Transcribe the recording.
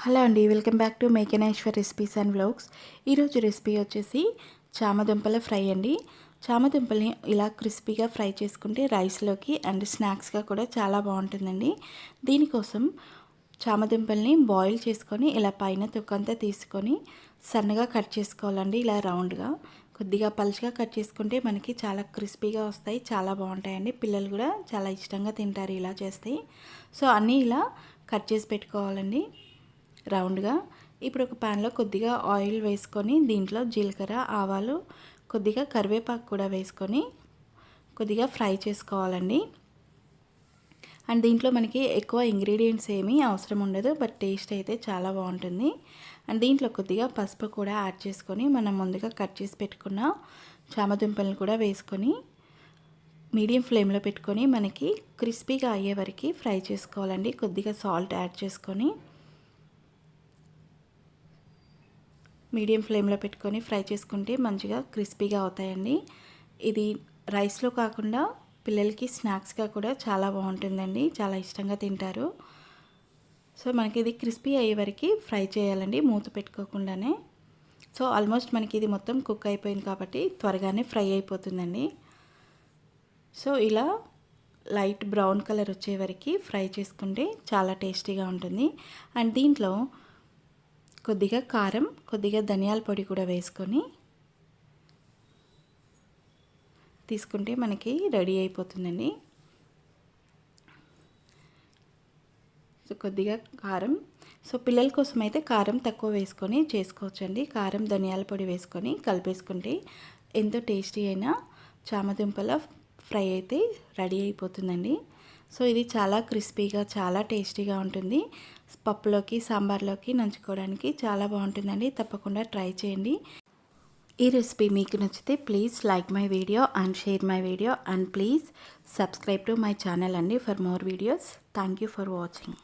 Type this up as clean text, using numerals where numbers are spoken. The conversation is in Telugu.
హలో అండి, welcome back to make an Aishwar recipes and vlogs. ఈరోజు రెసిపీ వచ్చేసి చామదుంపల ఫ్రై అండి. చామదుంపల్ని ఇలా క్రిస్పీగా ఫ్రై చేసుకుంటే రైస్లోకి అండ్ స్నాక్స్గా కూడా చాలా బాగుంటుందండి. దీనికోసం చామదుంపల్ని బాయిల్ చేసుకొని ఇలా పైన తొక్కంతా తీసుకొని సన్నగా కట్ చేసుకోవాలండి. ఇలా రౌండ్గా కొద్దిగా పలుచగా కట్ చేసుకుంటే మనకి చాలా క్రిస్పీగా వస్తాయి, చాలా బాగుంటాయండి. పిల్లలు కూడా చాలా ఇష్టంగా తింటారు ఇలా చేస్తే. సో అన్నీ ఇలా కట్ చేసి పెట్టుకోవాలండి రౌండ్గా. ఇప్పుడు ఒక ప్యాన్లో కొద్దిగా ఆయిల్ వేసుకొని దీంట్లో జీలకర్ర, ఆవాలు, కొద్దిగా కరివేపాకు కూడా వేసుకొని కొద్దిగా ఫ్రై చేసుకోవాలండి. అండ్ దీంట్లో మనకి ఎక్కువ ఇంగ్రీడియంట్స్ ఏమీ అవసరం ఉండదు, బట్ టేస్ట్ అయితే చాలా బాగుంటుంది. అండ్ దీంట్లో కొద్దిగా పసుపు కూడా యాడ్ చేసుకొని మనం ముందుగా కట్ చేసి పెట్టుకున్న చామదుంపలను కూడా వేసుకొని మీడియం ఫ్లేమ్లో పెట్టుకొని మనకి క్రిస్పీగా అయ్యే వరకు ఫ్రై చేసుకోవాలండి. కొద్దిగా సాల్ట్ యాడ్ చేసుకొని మీడియం ఫ్లేమ్లో పెట్టుకొని ఫ్రై చేసుకుంటే మంచిగా క్రిస్పీగా అవుతాయండి. ఇది రైస్లో కాకుండా పిల్లలకి స్నాక్స్గా కూడా చాలా బాగుంటుందండి, చాలా ఇష్టంగా తింటారు. సో మనకి ఇది క్రిస్పీ అయ్యే వరకు ఫ్రై చేయాలండి, మూత పెట్టుకోకుండానే. సో ఆల్మోస్ట్ మనకి ఇది మొత్తం కుక్ అయిపోయింది కాబట్టి త్వరగానే ఫ్రై అయిపోతుందండి. సో ఇలా లైట్ బ్రౌన్ కలర్ వచ్చే వరకు ఫ్రై చేసుకుంటే చాలా టేస్టీగా ఉంటుంది. అండ్ దీంట్లో కొద్దిగా కారం, కొద్దిగా ధనియాల పొడి కూడా వేసుకొని తీసుకుంటే మనకి రెడీ అయిపోతుందండి. సో కొద్దిగా కారం, సో పిల్లల కోసం అయితే కారం తక్కువ వేసుకొని చేసుకోవచ్చండి. కారం, ధనియాల పొడి వేసుకొని కలిపేసుకుంటే ఎంతో టేస్టీ అయిన చామదుంపల ఫ్రై అయితే రెడీ అయిపోతుందండి. సో ఇది చాలా క్రిస్పీగా, చాలా టేస్టీగా ఉంటుంది. పప్పులోకి, సాంబార్లోకి నంచుకోవడానికి చాలా బాగుంటుందండి. తప్పకుండా ట్రై చేయండి. ఈ రెసిపీ మీకు నచ్చితే please like my video and share my video and please subscribe to my channel అండి for more videos. Thank you for watching.